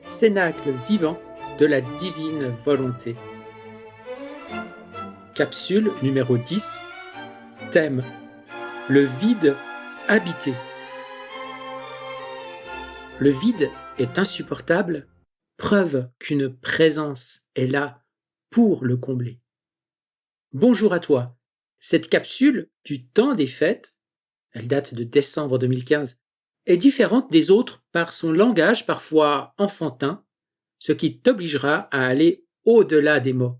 cénacle vivant de la divine volonté. Capsule numéro 10. Thème: le vide habité. Le vide est insupportable, preuve qu'une présence est là pour le combler. Bonjour à toi. Cette capsule du temps des fêtes, elle date de décembre 2015, est différente des autres par son langage parfois enfantin, ce qui t'obligera à aller au-delà des mots.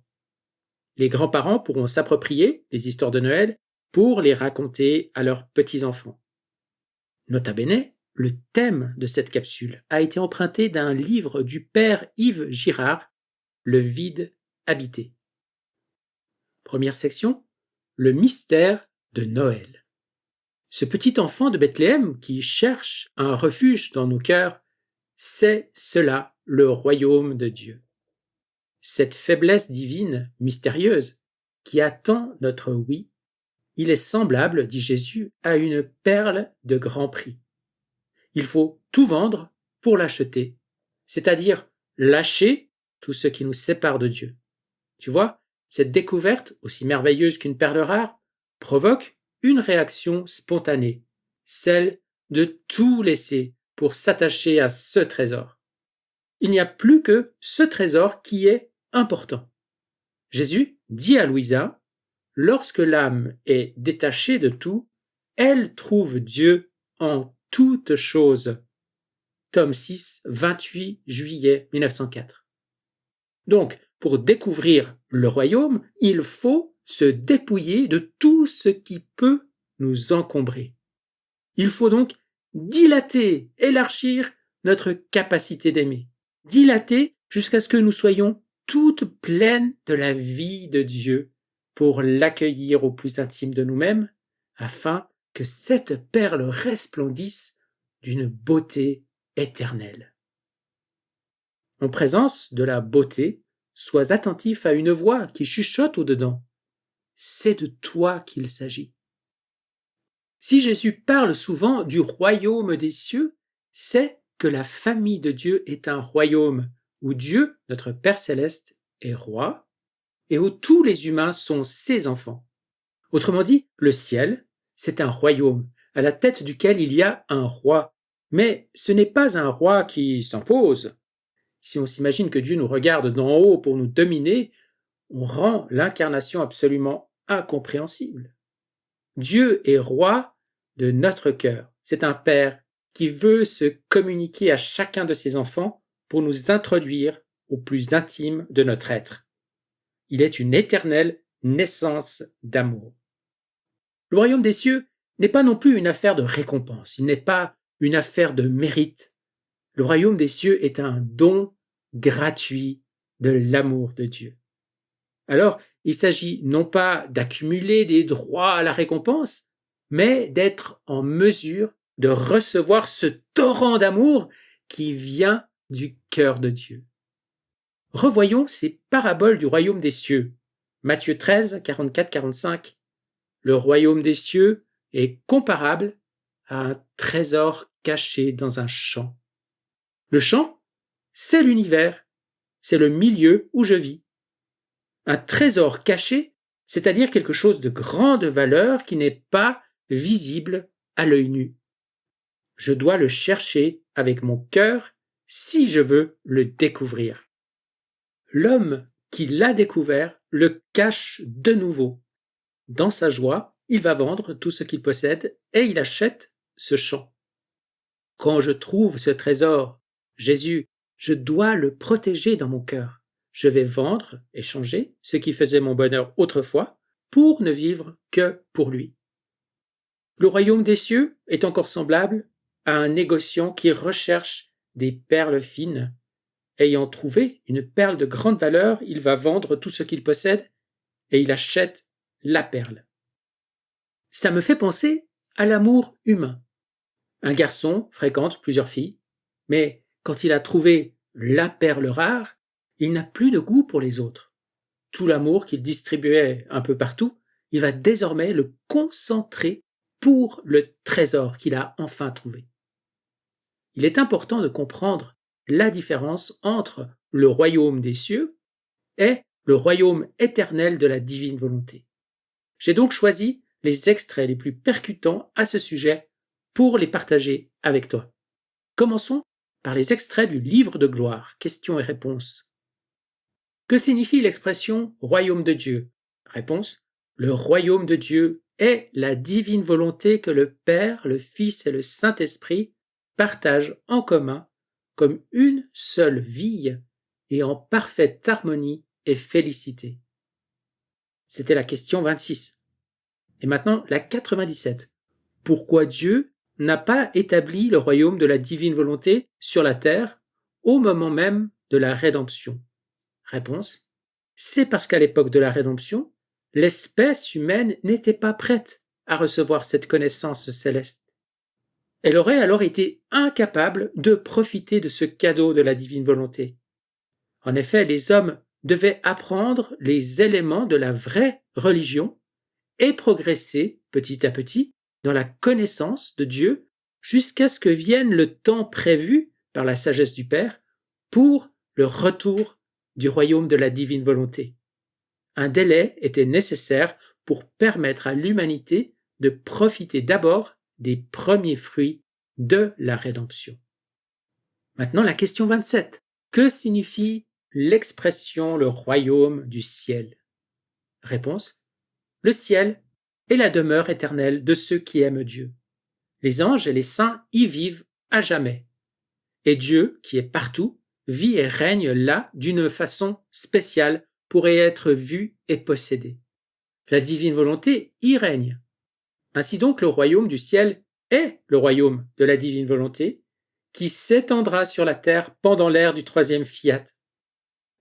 Les grands-parents pourront s'approprier les histoires de Noël pour les raconter à leurs petits-enfants. Nota bene, le thème de cette capsule a été emprunté d'un livre du père Yves Girard, Le vide habité. Première section, le mystère de Noël. Ce petit enfant de Bethléem qui cherche un refuge dans nos cœurs, c'est cela le royaume de Dieu. Cette faiblesse divine, mystérieuse, qui attend notre oui, il est semblable, dit Jésus, à une perle de grand prix. Il faut tout vendre pour l'acheter, c'est-à-dire lâcher tout ce qui nous sépare de Dieu. Tu vois, cette découverte, aussi merveilleuse qu'une perle rare, provoque une réaction spontanée, celle de tout laisser pour s'attacher à ce trésor. Il n'y a plus que ce trésor qui est important. Jésus dit à Louisa, lorsque l'âme est détachée de tout, elle trouve Dieu en toutes choses. Tome 6, 28 juillet 1904. Donc, pour découvrir le royaume, il faut se dépouiller de tout ce qui peut nous encombrer. Il faut donc dilater, élargir notre capacité d'aimer. Dilater jusqu'à ce que nous soyons toutes pleines de la vie de Dieu pour l'accueillir au plus intime de nous-mêmes, afin que cette perle resplendisse d'une beauté éternelle. En présence de la beauté, sois attentif à une voix qui chuchote au-dedans. C'est de toi qu'il s'agit. Si Jésus parle souvent du royaume des cieux, c'est que la famille de Dieu est un royaume où Dieu, notre Père céleste, est roi et où tous les humains sont ses enfants. Autrement dit, le ciel, c'est un royaume à la tête duquel il y a un roi. Mais ce n'est pas un roi qui s'impose. Si on s'imagine que Dieu nous regarde d'en haut pour nous dominer, on rend l'incarnation absolument incompréhensible. Dieu est roi de notre cœur. C'est un Père qui veut se communiquer à chacun de ses enfants pour nous introduire au plus intime de notre être. Il est une éternelle naissance d'amour. Le royaume des cieux n'est pas non plus une affaire de récompense, il n'est pas une affaire de mérite. Le royaume des cieux est un don gratuit de l'amour de Dieu. Alors, il s'agit non pas d'accumuler des droits à la récompense, mais d'être en mesure de recevoir ce torrent d'amour qui vient du cœur de Dieu. Revoyons ces paraboles du royaume des cieux. Matthieu 13, 44-45. Le royaume des cieux est comparable à un trésor caché dans un champ. Le champ, c'est l'univers, c'est le milieu où je vis. Un trésor caché, c'est-à-dire quelque chose de grande valeur qui n'est pas visible à l'œil nu. Je dois le chercher avec mon cœur si je veux le découvrir. L'homme qui l'a découvert le cache de nouveau. Dans sa joie, il va vendre tout ce qu'il possède et il achète ce champ. Quand je trouve ce trésor, Jésus, je dois le protéger dans mon cœur. Je vais vendre, échanger ce qui faisait mon bonheur autrefois pour ne vivre que pour lui. Le royaume des cieux est encore semblable à un négociant qui recherche des perles fines. Ayant trouvé une perle de grande valeur, il va vendre tout ce qu'il possède et il achète la perle. Ça me fait penser à l'amour humain. Un garçon fréquente plusieurs filles, mais quand il a trouvé la perle rare, il n'a plus de goût pour les autres. Tout l'amour qu'il distribuait un peu partout, il va désormais le concentrer pour le trésor qu'il a enfin trouvé. Il est important de comprendre la différence entre le royaume des cieux et le royaume éternel de la divine volonté. J'ai donc choisi les extraits les plus percutants à ce sujet pour les partager avec toi. Commençons par les extraits du livre de gloire, questions et réponses. Que signifie l'expression royaume de Dieu? Réponse: le royaume de Dieu est la divine volonté que le Père, le Fils et le Saint-Esprit partagent en commun comme une seule vie et en parfaite harmonie et félicité. C'était la question 26. Et maintenant la 97. Pourquoi Dieu n'a pas établi le royaume de la divine volonté sur la terre au moment même de la rédemption? Réponse: c'est parce qu'à l'époque de la rédemption, l'espèce humaine n'était pas prête à recevoir cette connaissance céleste. Elle aurait alors été incapable de profiter de ce cadeau de la divine volonté. En effet, les hommes devaient apprendre les éléments de la vraie religion et progresser petit à petit dans la connaissance de Dieu jusqu'à ce que vienne le temps prévu par la sagesse du Père pour le retour du royaume de la divine volonté. Un délai était nécessaire pour permettre à l'humanité de profiter d'abord des premiers fruits de la rédemption. Maintenant la question 27. Que signifie l'expression le royaume du ciel? Réponse: le ciel est la demeure éternelle de ceux qui aiment Dieu. Les anges et les saints y vivent à jamais. Et Dieu, qui est partout, vit et règne là d'une façon spéciale pour y être vu et possédé. La divine volonté y règne. Ainsi donc le royaume du ciel est le royaume de la divine volonté qui s'étendra sur la terre pendant l'ère du troisième fiat.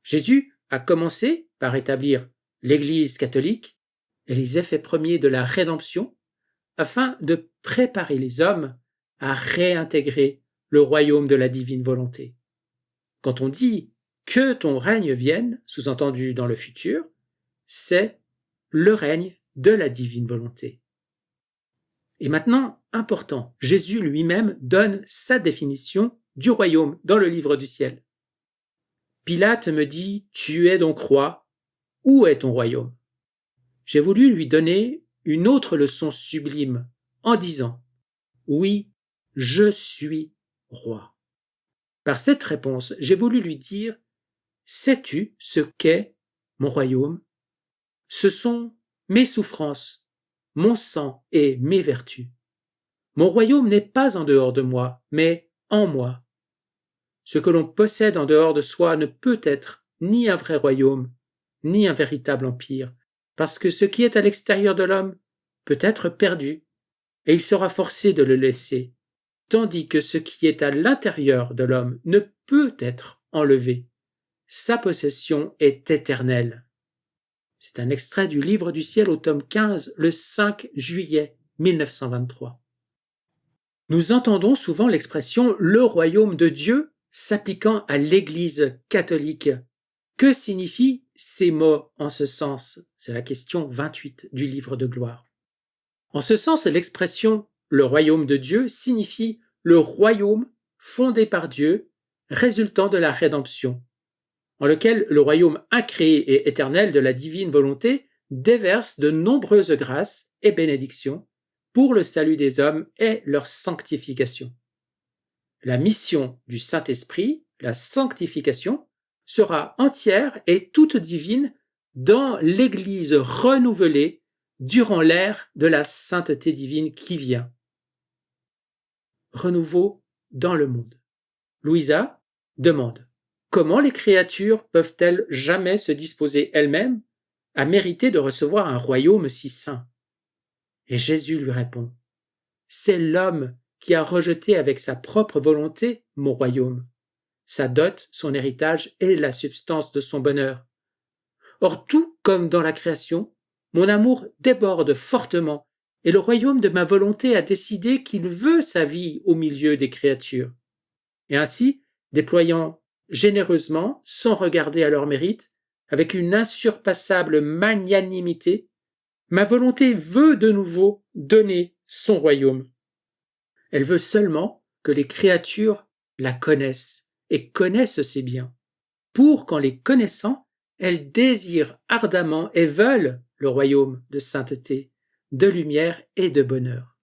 Jésus a commencé par établir l'Église catholique et les effets premiers de la rédemption afin de préparer les hommes à réintégrer le royaume de la divine volonté. Quand on dit « que ton règne vienne », sous-entendu dans le futur, c'est le règne de la divine volonté. Et maintenant, important, Jésus lui-même donne sa définition du royaume dans le livre du ciel. Pilate me dit « Tu es donc roi, où est ton royaume ?» J'ai voulu lui donner une autre leçon sublime en disant « Oui, je suis roi ». Par cette réponse, j'ai voulu lui dire « Sais-tu ce qu'est mon royaume? Ce sont mes souffrances, mon sang et mes vertus. Mon royaume n'est pas en dehors de moi, mais en moi. Ce que l'on possède en dehors de soi ne peut être ni un vrai royaume, ni un véritable empire, parce que ce qui est à l'extérieur de l'homme peut être perdu, et il sera forcé de le laisser, tandis que ce qui est à l'intérieur de l'homme ne peut être enlevé. Sa possession est éternelle. C'est un extrait du Livre du ciel au tome 15, le 5 juillet 1923. Nous entendons souvent l'expression « le royaume de Dieu » s'appliquant à l'Église catholique. Que signifient ces mots en ce sens? C'est la question 28 du Livre de gloire. En ce sens, l'expression « le royaume de Dieu » signifie le royaume fondé par Dieu, résultant de la rédemption, en lequel le royaume incréé et éternel de la divine volonté déverse de nombreuses grâces et bénédictions pour le salut des hommes et leur sanctification. La mission du Saint-Esprit, la sanctification, sera entière et toute divine dans l'Église renouvelée durant l'ère de la sainteté divine qui vient. Renouveau dans le monde. Louisa demande: comment les créatures peuvent-elles jamais se disposer elles-mêmes à mériter de recevoir un royaume si saint? Et Jésus lui répond: c'est l'homme qui a rejeté avec sa propre volonté mon royaume, sa dot, son héritage et la substance de son bonheur. Or, tout comme dans la création, mon amour déborde fortement, et le royaume de ma volonté a décidé qu'il veut sa vie au milieu des créatures. Et ainsi, déployant généreusement, sans regarder à leur mérite, avec une insurpassable magnanimité, ma volonté veut de nouveau donner son royaume. Elle veut seulement que les créatures la connaissent et connaissent ses biens, pour qu'en les connaissant, elles désirent ardemment et veulent le royaume de sainteté, de lumière et de bonheur.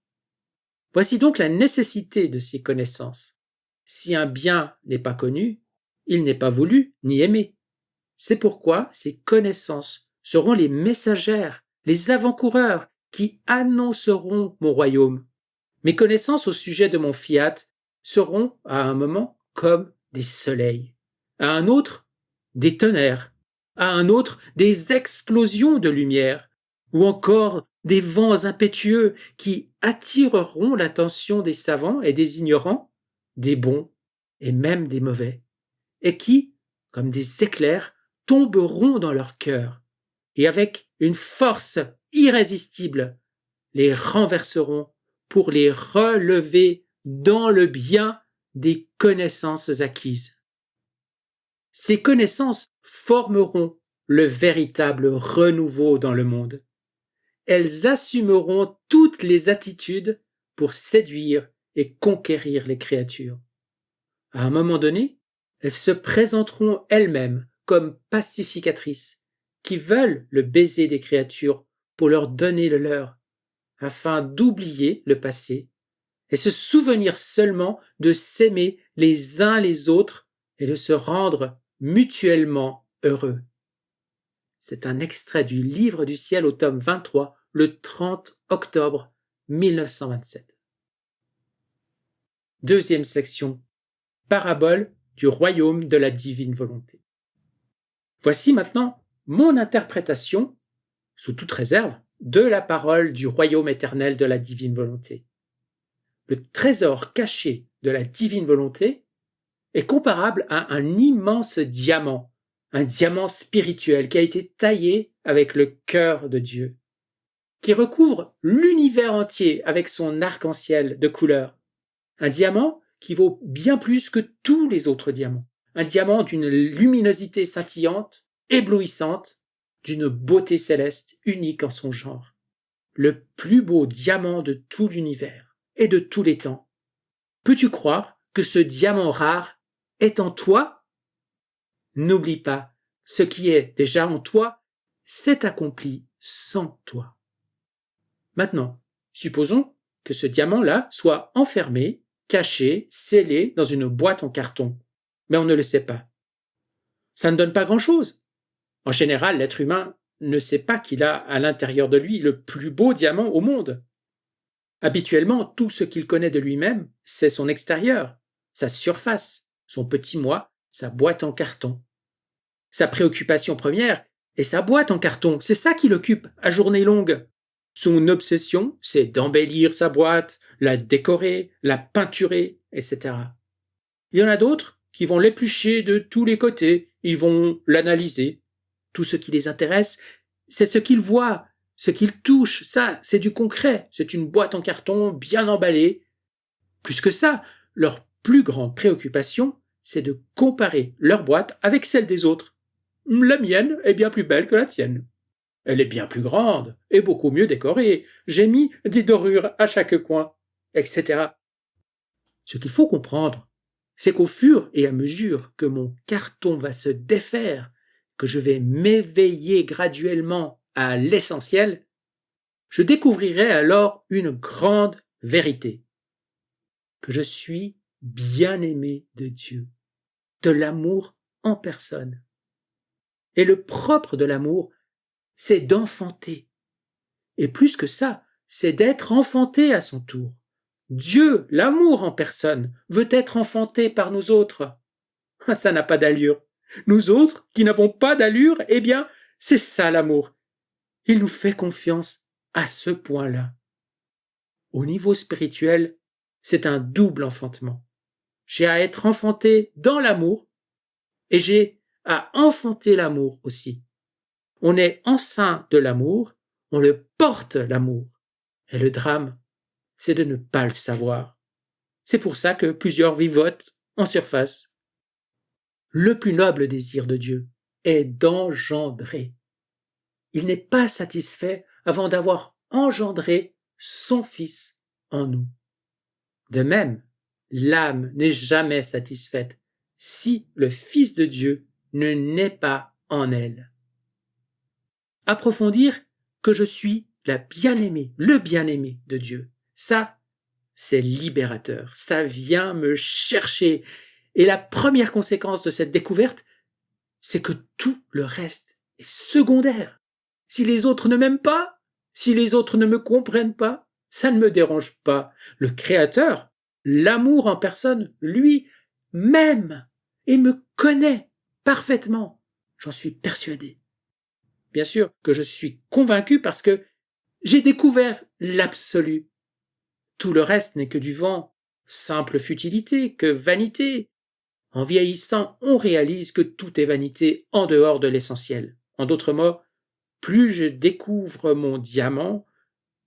Voici donc la nécessité de ces connaissances. Si un bien n'est pas connu, il n'est pas voulu ni aimé. C'est pourquoi ces connaissances seront les messagères, les avant-coureurs qui annonceront mon royaume. Mes connaissances au sujet de mon fiat seront, à un moment, comme des soleils, à un autre, des tonnerres, à un autre, des explosions de lumière, ou encore des vents impétueux qui attireront l'attention des savants et des ignorants, des bons et même des mauvais, et qui, comme des éclairs, tomberont dans leur cœur, et avec une force irrésistible, les renverseront pour les relever dans le bien des connaissances acquises. Ces connaissances formeront le véritable renouveau dans le monde. Elles assumeront toutes les attitudes pour séduire et conquérir les créatures. À un moment donné, elles se présenteront elles-mêmes comme pacificatrices, qui veulent le baiser des créatures pour leur donner le leur, afin d'oublier le passé et se souvenir seulement de s'aimer les uns les autres et de se rendre mutuellement heureux. C'est un extrait du Livre du ciel au tome 23, le 30 octobre 1927. Deuxième section. Parabole du royaume de la divine volonté. Voici maintenant mon interprétation, sous toute réserve, de la parole du royaume éternel de la divine volonté. Le trésor caché de la divine volonté est comparable à un immense diamant, un diamant spirituel qui a été taillé avec le cœur de Dieu, qui recouvre l'univers entier avec son arc-en-ciel de couleurs. Un diamant qui vaut bien plus que tous les autres diamants. Un diamant d'une luminosité scintillante, éblouissante, d'une beauté céleste unique en son genre. Le plus beau diamant de tout l'univers et de tous les temps. Peux-tu croire que ce diamant rare est en toi? N'oublie pas, ce qui est déjà en toi s'est accompli sans toi. Maintenant, supposons que ce diamant-là soit enfermé, caché, scellé dans une boîte en carton. Mais on ne le sait pas. Ça ne donne pas grand-chose. En général, l'être humain ne sait pas qu'il a à l'intérieur de lui le plus beau diamant au monde. Habituellement, tout ce qu'il connaît de lui-même, c'est son extérieur, sa surface, son petit moi, sa boîte en carton. Sa préoccupation première est sa boîte en carton, c'est ça qui l'occupe à journée longue. Son obsession, c'est d'embellir sa boîte, la décorer, la peinturer, etc. Il y en a d'autres qui vont l'éplucher de tous les côtés, ils vont l'analyser. Tout ce qui les intéresse, c'est ce qu'ils voient, ce qu'ils touchent, ça, c'est du concret, c'est une boîte en carton bien emballée. Plus que ça, leur plus grande préoccupation, c'est de comparer leur boîte avec celle des autres. La mienne est bien plus belle que la tienne. Elle est bien plus grande et beaucoup mieux décorée. J'ai mis des dorures à chaque coin, etc. Ce qu'il faut comprendre, c'est qu'au fur et à mesure que mon carton va se défaire, que je vais m'éveiller graduellement à l'essentiel, je découvrirai alors une grande vérité, que je suis bien-aimé de Dieu, de l'amour en personne. Et le propre de l'amour, c'est d'enfanter. Et plus que ça, c'est d'être enfanté à son tour. Dieu, l'amour en personne, veut être enfanté par nous autres. Ça n'a pas d'allure. Nous autres, qui n'avons pas d'allure, eh bien, c'est ça l'amour. Il nous fait confiance à ce point-là. Au niveau spirituel, c'est un double enfantement. J'ai à être enfanté dans l'amour et j'ai à enfanter l'amour aussi. On est enceint de l'amour, on le porte l'amour. Et le drame, c'est de ne pas le savoir. C'est pour ça que plusieurs vivotent en surface. Le plus noble désir de Dieu est d'engendrer. Il n'est pas satisfait avant d'avoir engendré son Fils en nous. De même, l'âme n'est jamais satisfaite si le Fils de Dieu ne naît pas en elle. Approfondir que je suis la bien-aimée, le bien-aimé de Dieu. Ça, c'est libérateur. Ça vient me chercher. Et la première conséquence de cette découverte, c'est que tout le reste est secondaire. Si les autres ne m'aiment pas, si les autres ne me comprennent pas, ça ne me dérange pas. Le Créateur, l'amour en personne, lui, m'aime et me connaît parfaitement. J'en suis persuadé. Bien sûr que je suis convaincu parce que j'ai découvert l'absolu. Tout le reste n'est que du vent, simple futilité, que vanité. En vieillissant, on réalise que tout est vanité en dehors de l'essentiel. En d'autres mots, plus je découvre mon diamant,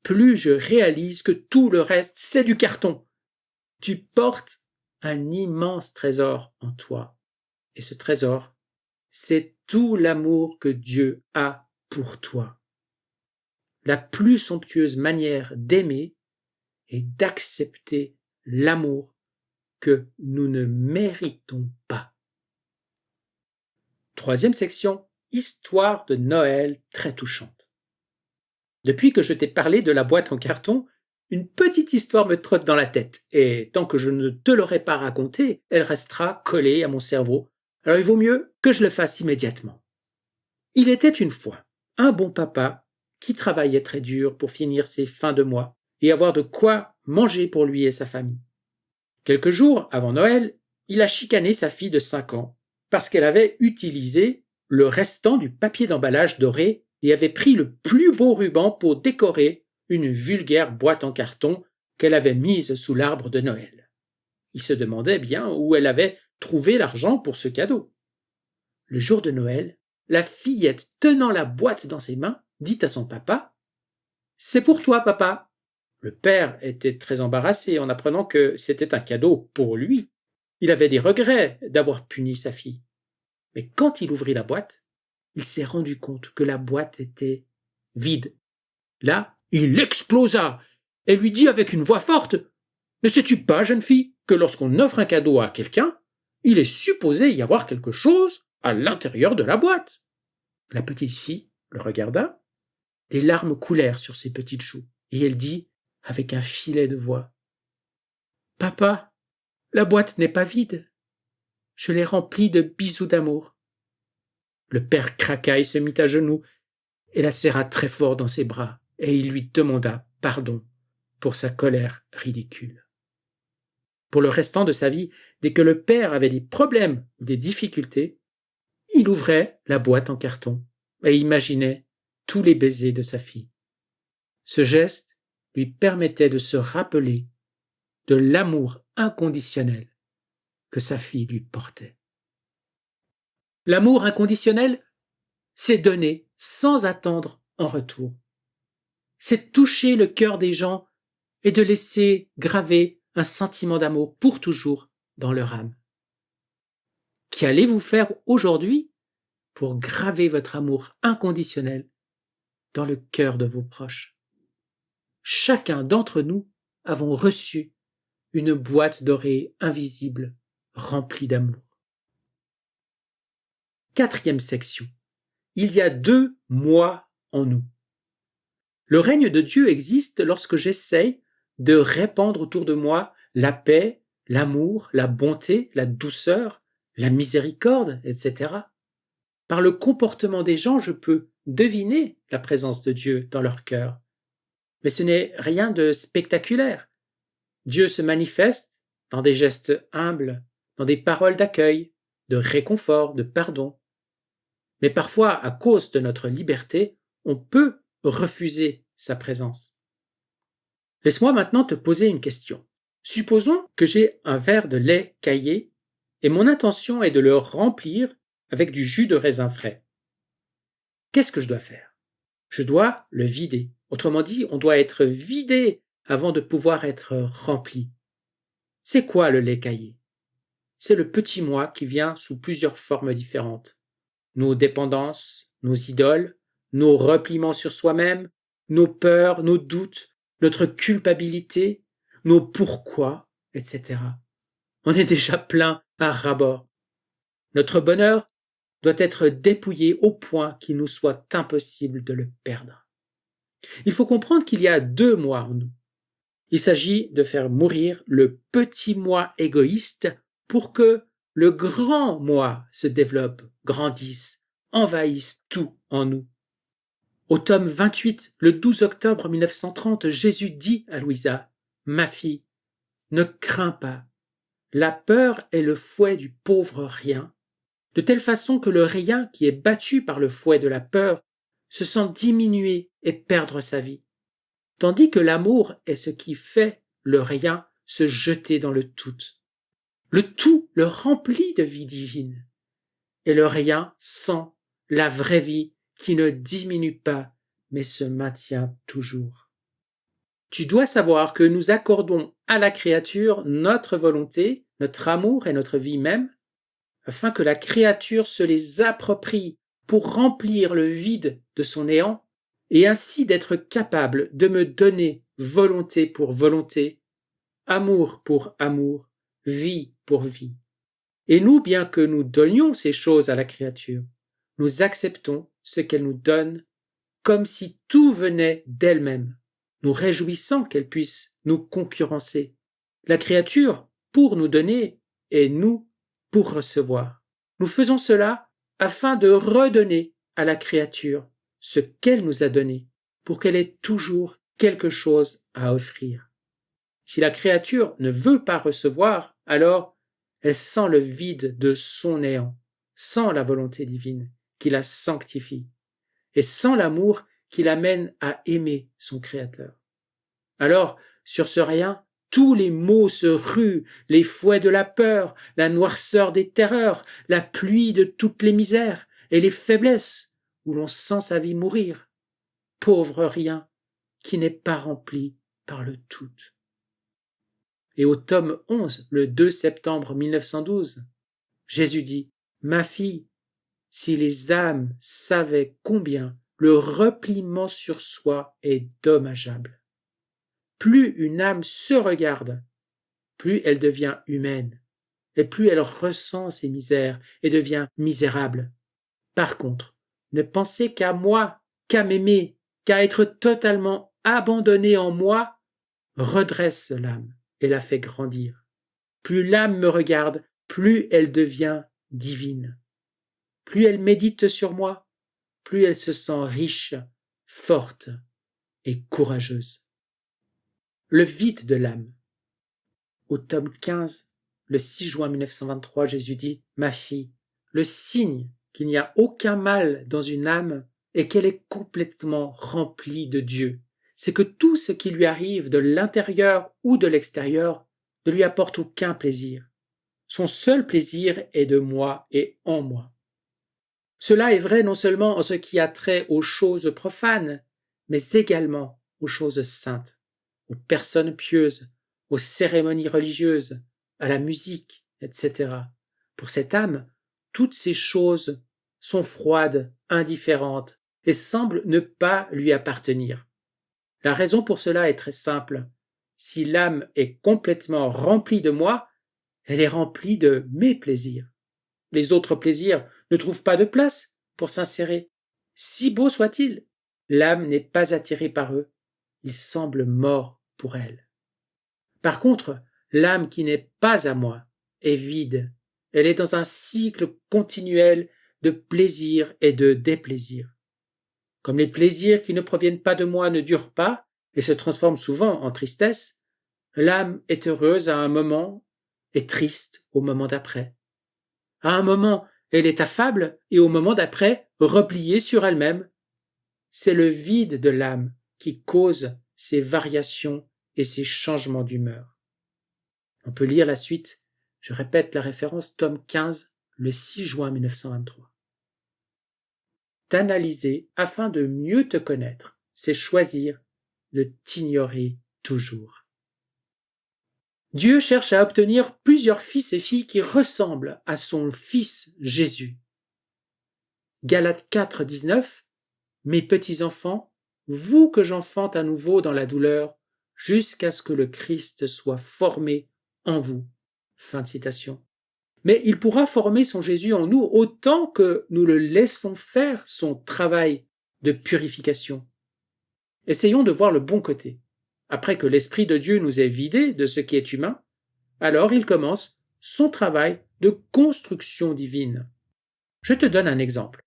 plus je réalise que tout le reste, c'est du carton. Tu portes un immense trésor en toi. Et ce trésor, c'est tout l'amour que Dieu a pour toi. La plus somptueuse manière d'aimer est d'accepter l'amour que nous ne méritons pas. Troisième section, histoire de Noël très touchante. Depuis que je t'ai parlé de la boîte en carton, une petite histoire me trotte dans la tête, et tant que je ne te l'aurai pas racontée, elle restera collée à mon cerveau. Alors il vaut mieux que je le fasse immédiatement. Il était une fois un bon papa qui travaillait très dur pour finir ses fins de mois et avoir de quoi manger pour lui et sa famille. Quelques jours avant Noël, il a chicané sa fille de 5 ans parce qu'elle avait utilisé le restant du papier d'emballage doré et avait pris le plus beau ruban pour décorer une vulgaire boîte en carton qu'elle avait mise sous l'arbre de Noël. Il se demandait bien où elle avait trouvé l'argent pour ce cadeau. Le jour de Noël, la fillette, tenant la boîte dans ses mains, dit à son papa « C'est pour toi, papa !» Le père était très embarrassé en apprenant que c'était un cadeau pour lui. Il avait des regrets d'avoir puni sa fille. Mais quand il ouvrit la boîte, il s'est rendu compte que la boîte était vide. Là, il explosa et lui dit avec une voix forte « Ne sais-tu pas, jeune fille, que lorsqu'on offre un cadeau à quelqu'un, il est supposé y avoir quelque chose à l'intérieur de la boîte ?» La petite fille le regarda. Des larmes coulèrent sur ses petites joues et elle dit avec un filet de voix « Papa, la boîte n'est pas vide. Je l'ai remplie de bisous d'amour. » Le père craqua et se mit à genoux et la serra très fort dans ses bras et il lui demanda pardon pour sa colère ridicule. Pour le restant de sa vie, dès que le père avait des problèmes ou des difficultés, il ouvrait la boîte en carton et imaginait tous les baisers de sa fille. Ce geste lui permettait de se rappeler de l'amour inconditionnel que sa fille lui portait. L'amour inconditionnel, c'est donner sans attendre en retour. C'est toucher le cœur des gens et de laisser graver un sentiment d'amour pour toujours dans leur âme. Qu'allez-vous faire aujourd'hui pour graver votre amour inconditionnel dans le cœur de vos proches? Chacun d'entre nous avons reçu une boîte dorée invisible remplie d'amour. Quatrième section. Il y a 2 moi en nous. Le règne de Dieu existe lorsque j'essaye de répandre autour de moi la paix, l'amour, la bonté, la douceur, la miséricorde, etc. Par le comportement des gens, je peux deviner la présence de Dieu dans leur cœur. Mais ce n'est rien de spectaculaire. Dieu se manifeste dans des gestes humbles, dans des paroles d'accueil, de réconfort, de pardon. Mais parfois, à cause de notre liberté, on peut refuser sa présence. Laisse-moi maintenant te poser une question. Supposons que j'ai un verre de lait caillé et mon intention est de le remplir avec du jus de raisin frais. Qu'est-ce que je dois faire? Je dois le vider. Autrement dit, on doit être vidé avant de pouvoir être rempli. C'est quoi le lait caillé? C'est le petit moi qui vient sous plusieurs formes différentes. Nos dépendances, nos idoles, nos repliements sur soi-même, nos peurs, nos doutes, notre culpabilité, nos pourquoi, etc. On est déjà plein à ras-bord. Notre bonheur doit être dépouillé au point qu'il nous soit impossible de le perdre. Il faut comprendre qu'il y a deux moi en nous. Il s'agit de faire mourir le petit moi égoïste pour que le grand moi se développe, grandisse, envahisse tout en nous. Au tome 28, le 12 octobre 1930, Jésus dit à Louisa, « Ma fille, ne crains pas. La peur est le fouet du pauvre rien, de telle façon que le rien qui est battu par le fouet de la peur se sent diminuer et perdre sa vie, tandis que l'amour est ce qui fait le rien se jeter dans le tout. Le tout le remplit de vie divine, et le rien sent la vraie vie qui ne diminue pas, mais se maintient toujours. Tu dois savoir que nous accordons à la créature notre volonté, notre amour et notre vie même, afin que la créature se les approprie pour remplir le vide de son néant, et ainsi d'être capable de me donner volonté pour volonté, amour pour amour, vie pour vie. Et nous, bien que nous donnions ces choses à la créature, nous acceptons ce qu'elle nous donne comme si tout venait d'elle-même, nous réjouissant qu'elle puisse nous concurrencer. La créature pour nous donner et nous pour recevoir. Nous faisons cela afin de redonner à la créature ce qu'elle nous a donné, pour qu'elle ait toujours quelque chose à offrir. Si la créature ne veut pas recevoir, alors elle sent le vide de son néant, sans la volonté divine qui la sanctifie, et sans l'amour qui l'amène à aimer son Créateur. Alors, sur ce rien, tous les maux se ruent, les fouets de la peur, la noirceur des terreurs, la pluie de toutes les misères, et les faiblesses, où l'on sent sa vie mourir. Pauvre rien, qui n'est pas rempli par le tout. Et au tome 11, le 2 septembre 1912, Jésus dit, « Ma fille, si les âmes savaient combien le repliement sur soi est dommageable. Plus une âme se regarde, plus elle devient humaine, et plus elle ressent ses misères et devient misérable. Par contre, ne pensez qu'à moi, qu'à m'aimer, qu'à être totalement abandonné en moi, redresse l'âme et la fait grandir. Plus l'âme me regarde, plus elle devient divine. Plus elle médite sur moi, plus elle se sent riche, forte et courageuse. » Le vide de l'âme. Au tome 15, le 6 juin 1923, Jésus dit « Ma fille, le signe qu'il n'y a aucun mal dans une âme est qu'elle est complètement remplie de Dieu. C'est que tout ce qui lui arrive de l'intérieur ou de l'extérieur ne lui apporte aucun plaisir. Son seul plaisir est de moi et en moi. Cela est vrai non seulement en ce qui a trait aux choses profanes, mais également aux choses saintes, aux personnes pieuses, aux cérémonies religieuses, à la musique, etc. Pour cette âme, toutes ces choses sont froides, indifférentes et semblent ne pas lui appartenir. La raison pour cela est très simple. Si l'âme est complètement remplie de moi, elle est remplie de mes plaisirs. Les autres plaisirs ne trouvent pas de place pour s'insérer. Si beaux soient-ils, l'âme n'est pas attirée par eux. Ils semblent morts pour elle. Par contre, l'âme qui n'est pas à moi est vide. Elle est dans un cycle continuel de plaisir et de déplaisir. Comme les plaisirs qui ne proviennent pas de moi ne durent pas et se transforment souvent en tristesse, l'âme est heureuse à un moment et triste au moment d'après. À un moment, elle est affable et au moment d'après, repliée sur elle-même. C'est le vide de l'âme qui cause ces variations et ces changements d'humeur. On peut lire la suite, je répète la référence, tome 15, le 6 juin 1923. T'analyser afin de mieux te connaître, c'est choisir de t'ignorer toujours. Dieu cherche à obtenir plusieurs fils et filles qui ressemblent à son Fils Jésus. Galates 4, 19. Mes petits enfants, vous que j'enfante à nouveau dans la douleur, jusqu'à ce que le Christ soit formé en vous. Fin de citation. mais il pourra former son Jésus en nous autant que nous le laissons faire son travail de purification. Essayons de voir le bon côté. Après que l'Esprit de Dieu nous ait vidés de ce qui est humain, alors il commence son travail de construction divine. Je te donne un exemple.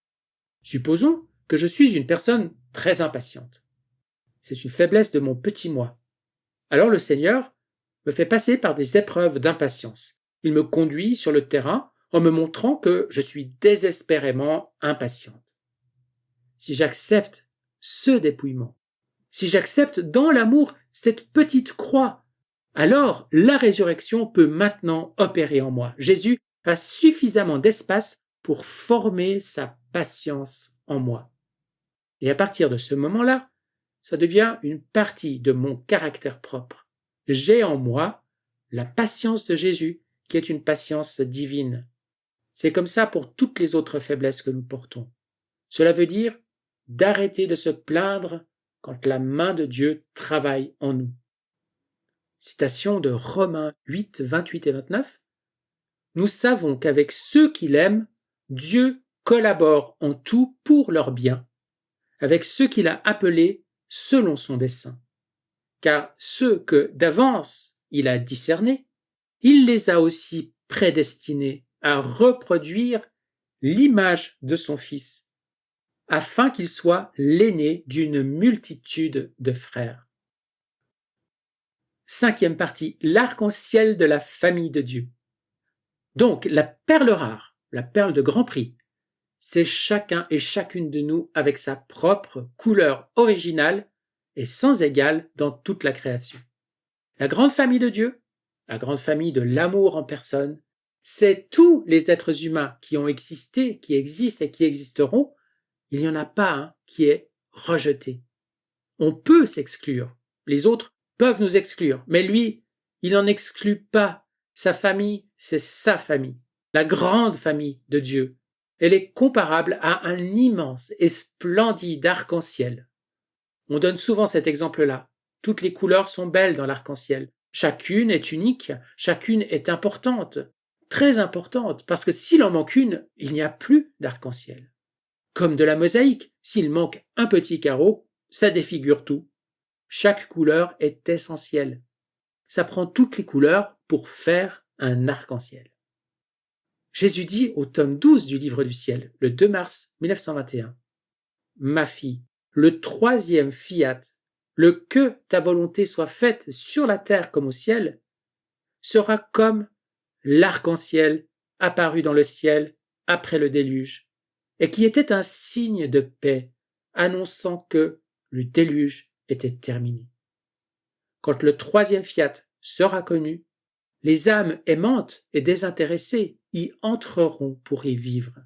Supposons que je suis une personne très impatiente. C'est une faiblesse de mon petit moi. Alors le Seigneur me fait passer par des épreuves d'impatience. Il me conduit sur le terrain en me montrant que je suis désespérément impatiente. Si j'accepte ce dépouillement, si j'accepte dans l'amour cette petite croix, alors la résurrection peut maintenant opérer en moi. Jésus a suffisamment d'espace pour former sa patience en moi. Et à partir de ce moment-là, ça devient une partie de mon caractère propre. J'ai en moi la patience de Jésus, qui est une patience divine. C'est comme ça pour toutes les autres faiblesses que nous portons. Cela veut dire d'arrêter de se plaindre quand la main de Dieu travaille en nous. Citation de Romains 8, 28 et 29. Nous savons qu'avec ceux qui l'aiment, Dieu collabore en tout pour leur bien, avec ceux qu'il a appelés selon son dessein. Car ceux que d'avance il a discernés, il les a aussi prédestinés à reproduire l'image de son Fils, afin qu'il soit l'aîné d'une multitude de frères. 5e partie, l'arc-en-ciel de la famille de Dieu. Donc, la perle rare, la perle de grand prix, c'est chacun et chacune de nous avec sa propre couleur originale et sans égale dans toute la création. La grande famille de Dieu, la grande famille de l'amour en personne, c'est tous les êtres humains qui ont existé, qui existent et qui existeront. Il n'y en a pas un qui est rejeté. On peut s'exclure, les autres peuvent nous exclure, mais lui, il n'en exclut pas. Sa famille, c'est sa famille, la grande famille de Dieu. Elle est comparable à un immense et splendide arc-en-ciel. On donne souvent cet exemple-là. Toutes les couleurs sont belles dans l'arc-en-ciel. Chacune est unique, chacune est importante, très importante, parce que s'il en manque une, il n'y a plus d'arc-en-ciel. Comme de la mosaïque, s'il manque un petit carreau, ça défigure tout. Chaque couleur est essentielle. Ça prend toutes les couleurs pour faire un arc-en-ciel. Jésus dit au tome 12 du Livre du Ciel, le 2 mars 1921, « Ma fille, le 3e fiat, le que ta volonté soit faite sur la terre comme au ciel, sera comme l'arc-en-ciel apparu dans le ciel après le déluge, et qui était un signe de paix, annonçant que le déluge était terminé. Quand le 3e fiat sera connu, les âmes aimantes et désintéressées y entreront pour y vivre.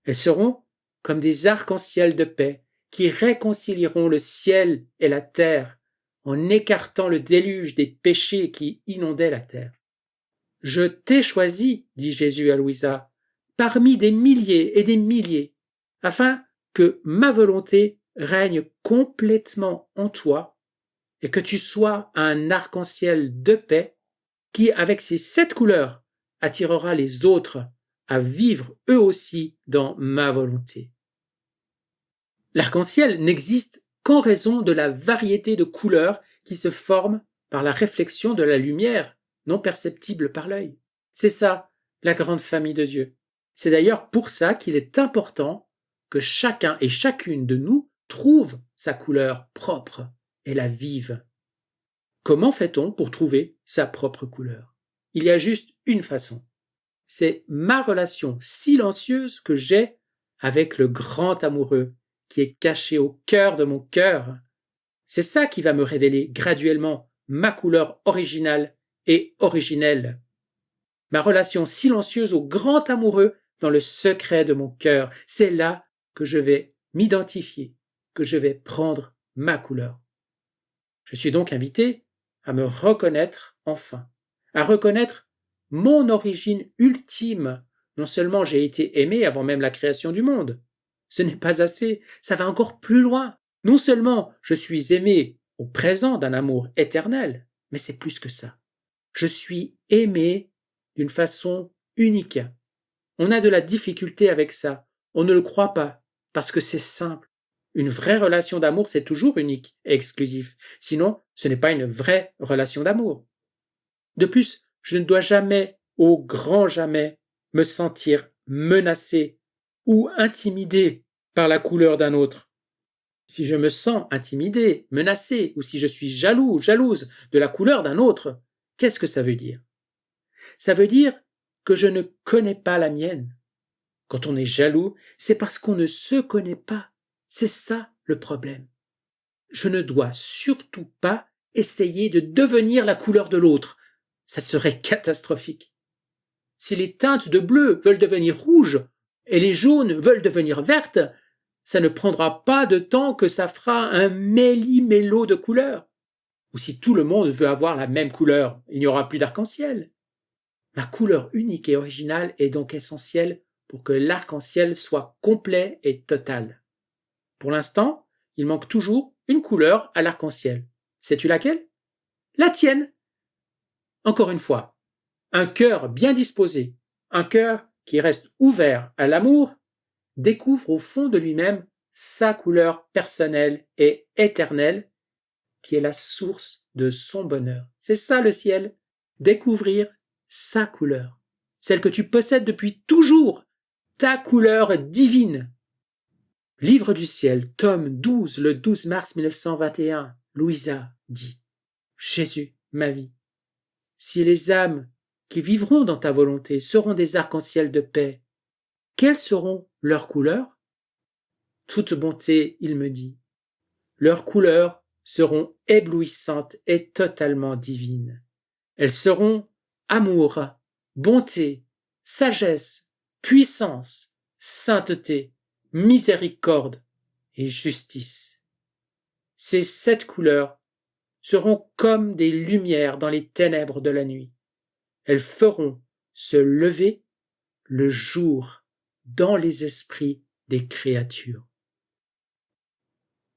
Elles seront comme des arcs-en-ciel de paix qui réconcilieront le ciel et la terre en écartant le déluge des péchés qui inondaient la terre. « Je t'ai choisi, dit Jésus à Louisa, parmi des milliers et des milliers, afin que ma volonté règne complètement en toi et que tu sois un arc-en-ciel de paix qui, avec ses 7 couleurs, attirera les autres à vivre eux aussi dans ma volonté. » L'arc-en-ciel n'existe qu'en raison de la variété de couleurs qui se forment par la réflexion de la lumière, non perceptible par l'œil. C'est ça, la grande famille de Dieu. C'est d'ailleurs pour ça qu'il est important que chacun et chacune de nous trouve sa couleur propre et la vive. Comment fait-on pour trouver sa propre couleur? Il y a juste une façon. C'est ma relation silencieuse que j'ai avec le grand amoureux qui est caché au cœur de mon cœur. C'est ça qui va me révéler graduellement ma couleur originale et originelle. Ma relation silencieuse au grand amoureux dans le secret de mon cœur. C'est là que je vais m'identifier, que je vais prendre ma couleur. Je suis donc invité à me reconnaître enfin, à reconnaître mon origine ultime. Non seulement j'ai été aimé avant même la création du monde, ce n'est pas assez, ça va encore plus loin. Non seulement je suis aimé au présent d'un amour éternel, mais c'est plus que ça. Je suis aimé d'une façon unique. On a de la difficulté avec ça. On ne le croit pas, parce que c'est simple. Une vraie relation d'amour, c'est toujours unique et exclusif. Sinon, ce n'est pas une vraie relation d'amour. De plus, je ne dois jamais, au grand jamais, me sentir menacé ou intimidé par la couleur d'un autre. Si je me sens intimidé, menacé, ou si je suis jaloux ou jalouse de la couleur d'un autre, qu'est-ce que ça veut dire? Ça veut dire que je ne connais pas la mienne. Quand on est jaloux, c'est parce qu'on ne se connaît pas. C'est ça le problème. Je ne dois surtout pas essayer de devenir la couleur de l'autre. Ça serait catastrophique. Si les teintes de bleu veulent devenir rouges et les jaunes veulent devenir vertes, ça ne prendra pas de temps que ça fera un méli-mélo de couleurs. Ou si tout le monde veut avoir la même couleur, il n'y aura plus d'arc-en-ciel. Ma couleur unique et originale est donc essentielle pour que l'arc-en-ciel soit complet et total. Pour l'instant, il manque toujours une couleur à l'arc-en-ciel. Sais-tu laquelle? La tienne! Encore une fois, un cœur bien disposé, un cœur qui reste ouvert à l'amour, découvre au fond de lui-même sa couleur personnelle et éternelle, qui est la source de son bonheur. C'est ça le ciel, découvrir sa couleur, celle que tu possèdes depuis toujours, ta couleur divine. Livre du ciel, tome 12, le 12 mars 1921, Louisa dit « Jésus, ma vie, si les âmes qui vivront dans ta volonté seront des arcs-en-ciel de paix, quelles seront leurs couleurs? Toute bonté, il me dit. Leurs couleurs seront éblouissantes et totalement divines. Elles seront amour, bonté, sagesse, puissance, sainteté, miséricorde et justice. Ces 7 couleurs seront comme des lumières dans les ténèbres de la nuit. Elles feront se lever le jour dans les esprits des créatures.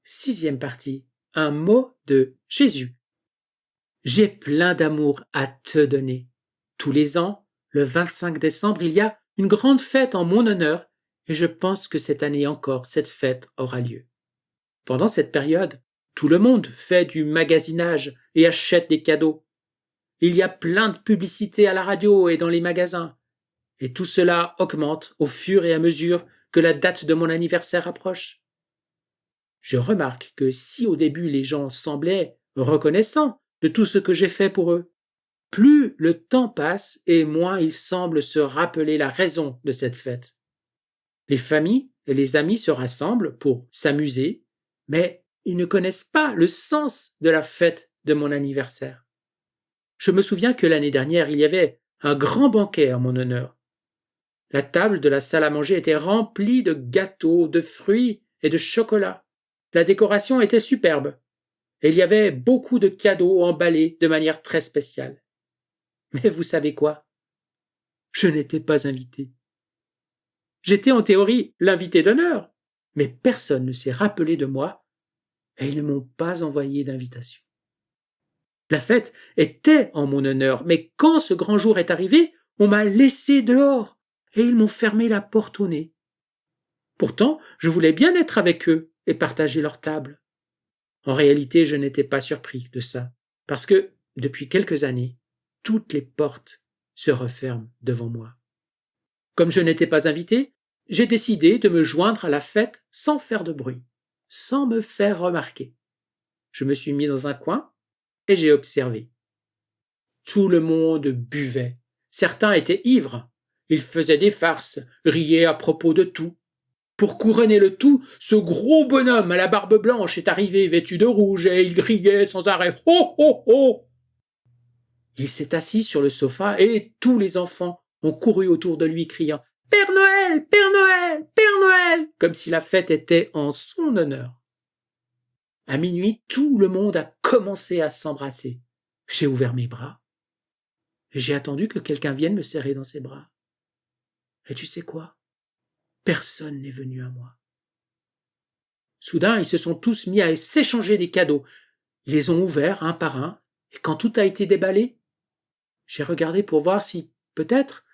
6e partie, un mot de Jésus. J'ai plein d'amour à te donner. Tous les ans, le 25 décembre, il y a une grande fête en mon honneur et je pense que cette année encore, cette fête aura lieu. Pendant cette période, tout le monde fait du magasinage et achète des cadeaux. Il y a plein de publicités à la radio et dans les magasins. Et tout cela augmente au fur et à mesure que la date de mon anniversaire approche. Je remarque que si au début les gens semblaient reconnaissants de tout ce que j'ai fait pour eux, plus le temps passe et moins ils semblent se rappeler la raison de cette fête. Les familles et les amis se rassemblent pour s'amuser, mais ils ne connaissent pas le sens de la fête de mon anniversaire. Je me souviens que l'année dernière, il y avait un grand banquet en mon honneur. La table de la salle à manger était remplie de gâteaux, de fruits et de chocolat. La décoration était superbe, et il y avait beaucoup de cadeaux emballés de manière très spéciale. Mais vous savez quoi? Je n'étais pas invité. J'étais en théorie l'invité d'honneur, mais personne ne s'est rappelé de moi et ils ne m'ont pas envoyé d'invitation. La fête était en mon honneur, mais quand ce grand jour est arrivé, on m'a laissé dehors et ils m'ont fermé la porte au nez. Pourtant, je voulais bien être avec eux et partager leur table. En réalité, je n'étais pas surpris de ça, parce que, depuis quelques années, toutes les portes se referment devant moi. Comme je n'étais pas invité, j'ai décidé de me joindre à la fête sans faire de bruit, sans me faire remarquer. Je me suis mis dans un coin et j'ai observé. Tout le monde buvait. Certains étaient ivres. Ils faisaient des farces, riaient à propos de tout. Pour couronner le tout, ce gros bonhomme à la barbe blanche est arrivé vêtu de rouge et il criait sans arrêt « Ho, ho, ho !» Il s'est assis sur le sofa et tous les enfants ont couru autour de lui criant « Père Noël, Père Noël, Père Noël !» comme si la fête était en son honneur. À minuit, tout le monde a commencé à s'embrasser. J'ai ouvert mes bras et j'ai attendu que quelqu'un vienne me serrer dans ses bras. Et tu sais quoi? Personne n'est venu à moi. Soudain, ils se sont tous mis à s'échanger des cadeaux. Ils les ont ouverts un par un, et quand tout a été déballé, j'ai regardé pour voir si, peut-être,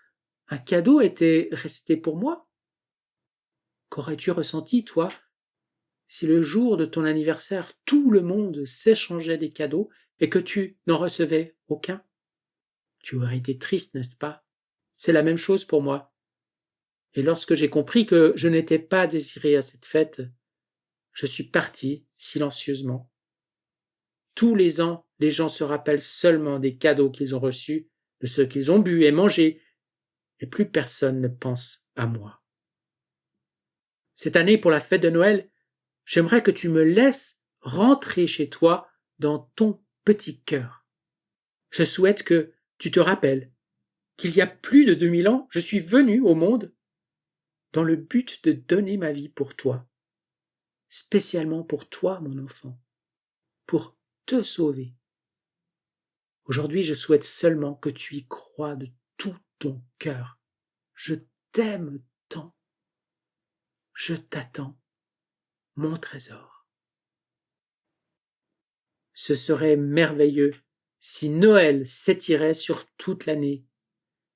un cadeau était resté pour moi? Qu'aurais-tu ressenti, toi, si le jour de ton anniversaire, tout le monde s'échangeait des cadeaux et que tu n'en recevais aucun? Tu aurais été triste, n'est-ce pas? C'est la même chose pour moi. Et lorsque j'ai compris que je n'étais pas désiré à cette fête, je suis parti silencieusement. Tous les ans, les gens se rappellent seulement des cadeaux qu'ils ont reçus, de ce qu'ils ont bu et mangé, et plus personne ne pense à moi. Cette année, pour la fête de Noël, j'aimerais que tu me laisses rentrer chez toi dans ton petit cœur. Je souhaite que tu te rappelles qu'il y a plus de 2000 ans, je suis venu au monde dans le but de donner ma vie pour toi, spécialement pour toi, mon enfant, pour te sauver. Aujourd'hui, je souhaite seulement que tu y crois de tout ton cœur. Je t'aime tant. Je t'attends, mon trésor. Ce serait merveilleux si Noël s'étirait sur toute l'année.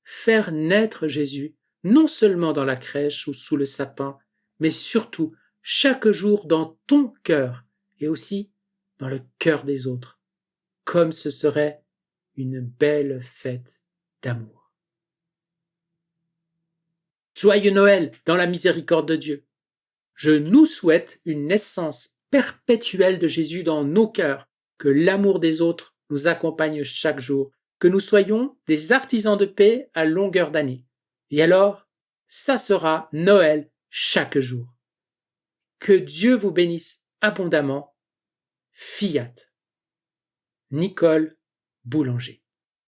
Faire naître Jésus, non seulement dans la crèche ou sous le sapin, mais surtout chaque jour dans ton cœur et aussi dans le cœur des autres, comme ce serait une belle fête d'amour. Joyeux Noël dans la miséricorde de Dieu. Je nous souhaite une naissance perpétuelle de Jésus dans nos cœurs, que l'amour des autres nous accompagne chaque jour, que nous soyons des artisans de paix à longueur d'année. Et alors, ça sera Noël chaque jour. Que Dieu vous bénisse abondamment. Fiat. Nicole Boulanger.